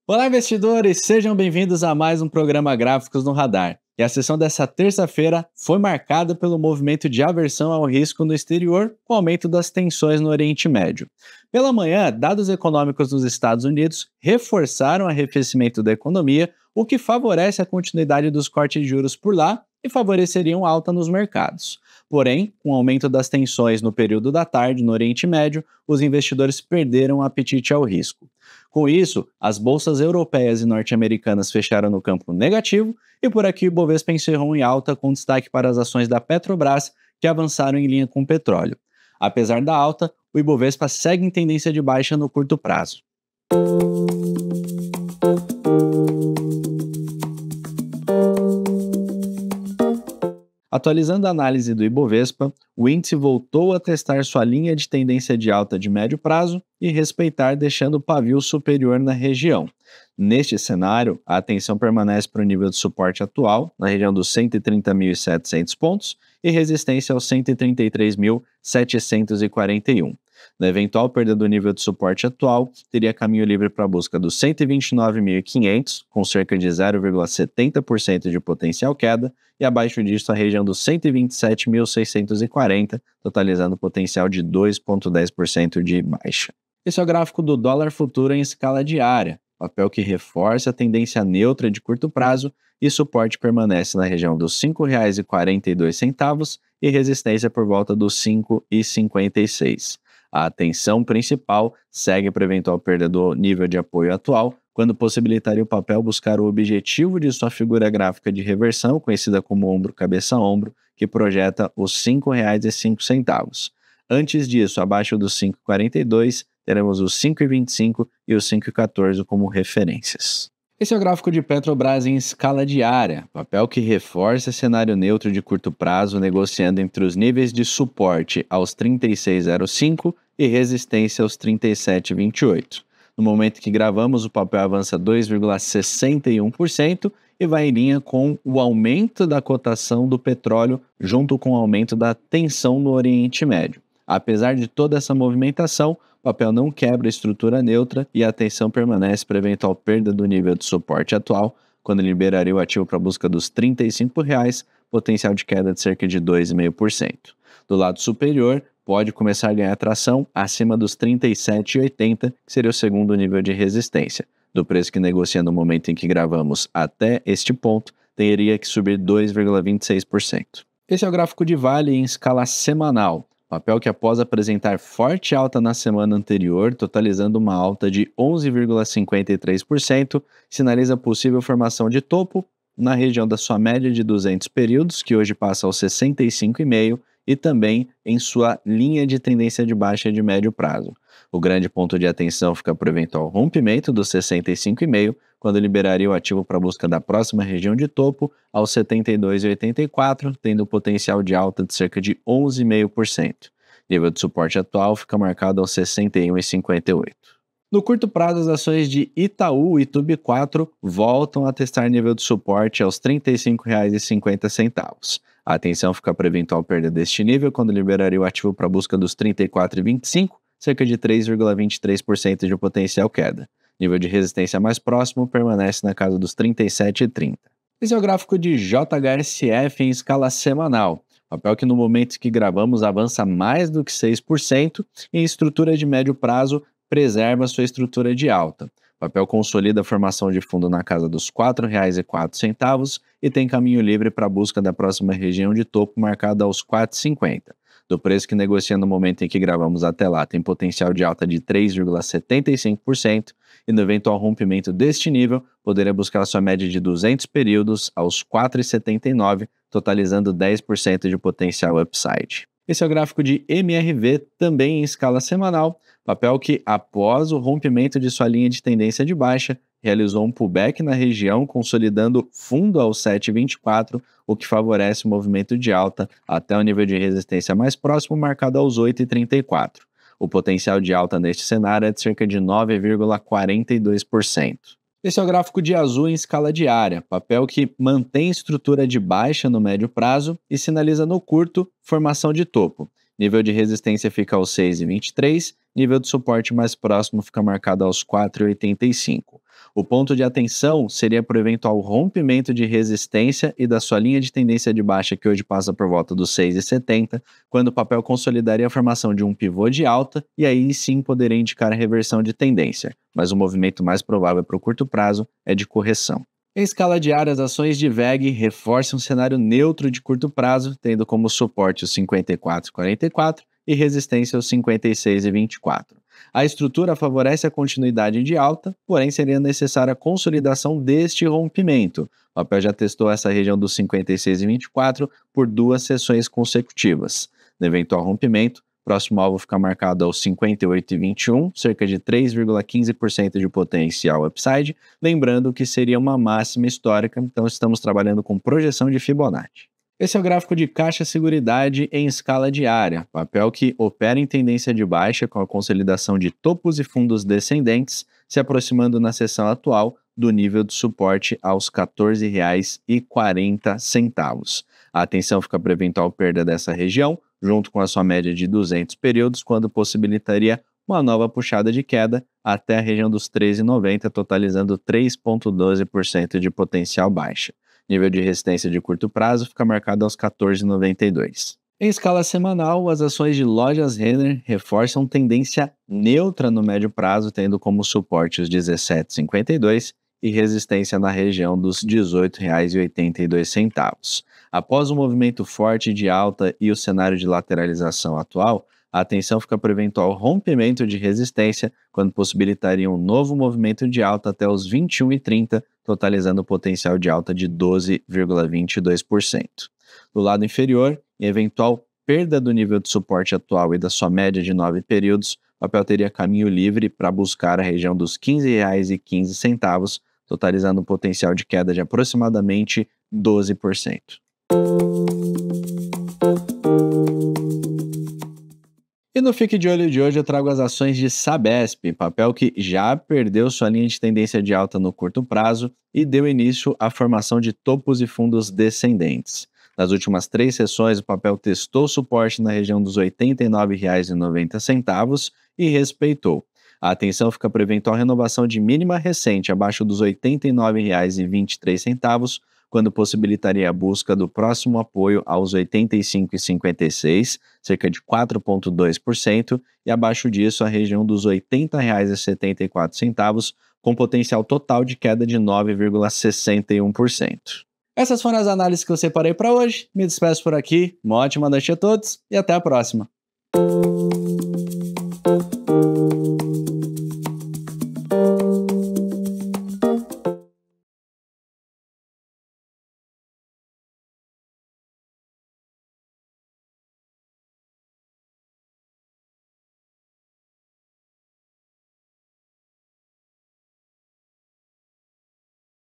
Olá, investidores! Sejam bem-vindos a mais um programa Gráficos no Radar. E a sessão dessa terça-feira foi marcada pelo movimento de aversão ao risco no exterior, com o aumento das tensões no Oriente Médio. Pela manhã, dados econômicos dos Estados Unidos reforçaram o arrefecimento da economia, o que favorece a continuidade dos cortes de juros por lá e favoreceriam alta nos mercados. Porém, com o aumento das tensões no período da tarde no Oriente Médio, os investidores perderam o apetite ao risco. Com isso, as bolsas europeias e norte-americanas fecharam no campo negativo e por aqui o Ibovespa encerrou em alta com destaque para as ações da Petrobras, que avançaram em linha com o petróleo. Apesar da alta, o Ibovespa segue em tendência de baixa no curto prazo. Atualizando a análise do Ibovespa, o índice voltou a testar sua linha de tendência de alta de médio prazo e respeitar, deixando o pavio superior na região. Neste cenário, a atenção permanece para o nível de suporte atual, na região dos 130.700 pontos, e resistência aos 133.741. Na eventual perda do nível de suporte atual, teria caminho livre para a busca dos 129.500, com cerca de 0,70% de potencial queda, e abaixo disso a região dos 127.640, totalizando potencial de 2,10% de baixa. Esse é o gráfico do dólar futuro em escala diária, papel que reforça a tendência neutra de curto prazo e suporte permanece na região dos R$ 5,42 e resistência por volta dos R$ 5,56. A atenção principal segue para eventual perda do nível de apoio atual, quando possibilitaria o papel buscar o objetivo de sua figura gráfica de reversão, conhecida como ombro-cabeça-ombro, que projeta os R$ 5,05. Antes disso, abaixo dos 5,42, teremos os 5,25 e os 5,14 como referências. Esse é o gráfico de Petrobras em escala diária, papel que reforça cenário neutro de curto prazo, negociando entre os níveis de suporte aos 36,05 e resistência aos 37,28. No momento que gravamos, o papel avança 2,61% e vai em linha com o aumento da cotação do petróleo junto com o aumento da tensão no Oriente Médio. Apesar de toda essa movimentação, o papel não quebra a estrutura neutra e a atenção permanece para eventual perda do nível de suporte atual, quando liberaria o ativo para a busca dos R$ 35, potencial de queda de cerca de 2,5%. Do lado superior, pode começar a ganhar tração acima dos R$ 37,80, que seria o segundo nível de resistência. Do preço que negocia no momento em que gravamos até este ponto, teria que subir 2,26%. Esse é o gráfico de Vale em escala semanal. Papel que, após apresentar forte alta na semana anterior, totalizando uma alta de 11,53%, sinaliza possível formação de topo na região da sua média de 200 períodos, que hoje passa aos 65,5%, e também em sua linha de tendência de baixa de médio prazo. O grande ponto de atenção fica para o eventual rompimento dos 65,5%, quando liberaria o ativo para a busca da próxima região de topo aos 72,84%, tendo potencial de alta de cerca de 11,5%. Nível de suporte atual fica marcado aos 61,58%. No curto prazo, as ações de Itaú e Tube4 voltam a testar nível de suporte aos R$ 35,50. A atenção fica para eventual perda deste nível quando liberaria o ativo para a busca dos R$ 34,25, cerca de 3,23% de potencial queda. Nível de resistência mais próximo permanece na casa dos 37,30. Esse é o gráfico de JHSF em escala semanal. Papel que no momento que gravamos avança mais do que 6% e em estrutura de médio prazo preserva sua estrutura de alta. Papel consolida a formação de fundo na casa dos R$ 4,04 e tem caminho livre para a busca da próxima região de topo marcada aos R$ 4,50. Do preço que negocia no momento em que gravamos até lá tem potencial de alta de 3,75% e no eventual rompimento deste nível poderia buscar sua média de 200 períodos aos R$ 4,79, totalizando 10% de potencial upside. Esse é o gráfico de MRV, também em escala semanal, papel que, após o rompimento de sua linha de tendência de baixa, realizou um pullback na região, consolidando fundo aos 7,24, o que favorece o movimento de alta até o nível de resistência mais próximo, marcado aos 8,34. O potencial de alta neste cenário é de cerca de 9,42%. Esse é o gráfico de Azul em escala diária, papel que mantém estrutura de baixa no médio prazo e sinaliza no curto formação de topo. Nível de resistência fica aos 6,23 nível de suporte mais próximo fica marcado aos 4,85. O ponto de atenção seria para o eventual rompimento de resistência e da sua linha de tendência de baixa, que hoje passa por volta dos 6,70, quando o papel consolidaria a formação de um pivô de alta, e aí sim poderia indicar a reversão de tendência, mas o movimento mais provável para o curto prazo é de correção. Em escala diária, as ações de VEG reforçam um cenário neutro de curto prazo, tendo como suporte os 54,44 e resistência os 56,24. A estrutura favorece a continuidade de alta, porém seria necessária a consolidação deste rompimento. O papel já testou essa região dos 56,24 por 2 sessões consecutivas. No eventual rompimento, próximo alvo fica marcado aos 58,21, cerca de 3,15% de potencial upside, lembrando que seria uma máxima histórica, então estamos trabalhando com projeção de Fibonacci. Esse é o gráfico de Caixa Seguridade em escala diária, papel que opera em tendência de baixa com a consolidação de topos e fundos descendentes, se aproximando na sessão atual do nível de suporte aos R$ 14,40. A atenção fica para a eventual perda dessa região, junto com a sua média de 200 períodos, quando possibilitaria uma nova puxada de queda até a região dos 13,90, totalizando 3,12% de potencial baixa. Nível de resistência de curto prazo fica marcado aos 14,92. Em escala semanal, as ações de lojas Renner reforçam tendência neutra no médio prazo, tendo como suporte os 17,52 e resistência na região dos R$ 18,82. Após um movimento forte de alta e o cenário de lateralização atual, a atenção fica para o eventual rompimento de resistência, quando possibilitaria um novo movimento de alta até os 21,30, totalizando o potencial de alta de 12,22%. Do lado inferior, em eventual perda do nível de suporte atual e da sua média de 9 períodos, o papel teria caminho livre para buscar a região dos R$ 15,15, totalizando um potencial de queda de aproximadamente 12%. E no Fique de Olho de hoje eu trago as ações de Sabesp, papel que já perdeu sua linha de tendência de alta no curto prazo e deu início à formação de topos e fundos descendentes. Nas últimas 3 sessões, o papel testou suporte na região dos R$ 89,90 e respeitou. A atenção fica para eventual renovação de mínima recente abaixo dos R$ 89,23, quando possibilitaria a busca do próximo apoio aos R$ 85,56, cerca de 4,2%, e abaixo disso a região dos R$ 80,74, com potencial total de queda de 9,61%. Essas foram as análises que eu separei para hoje. Me despeço por aqui, uma ótima noite a todos e até a próxima.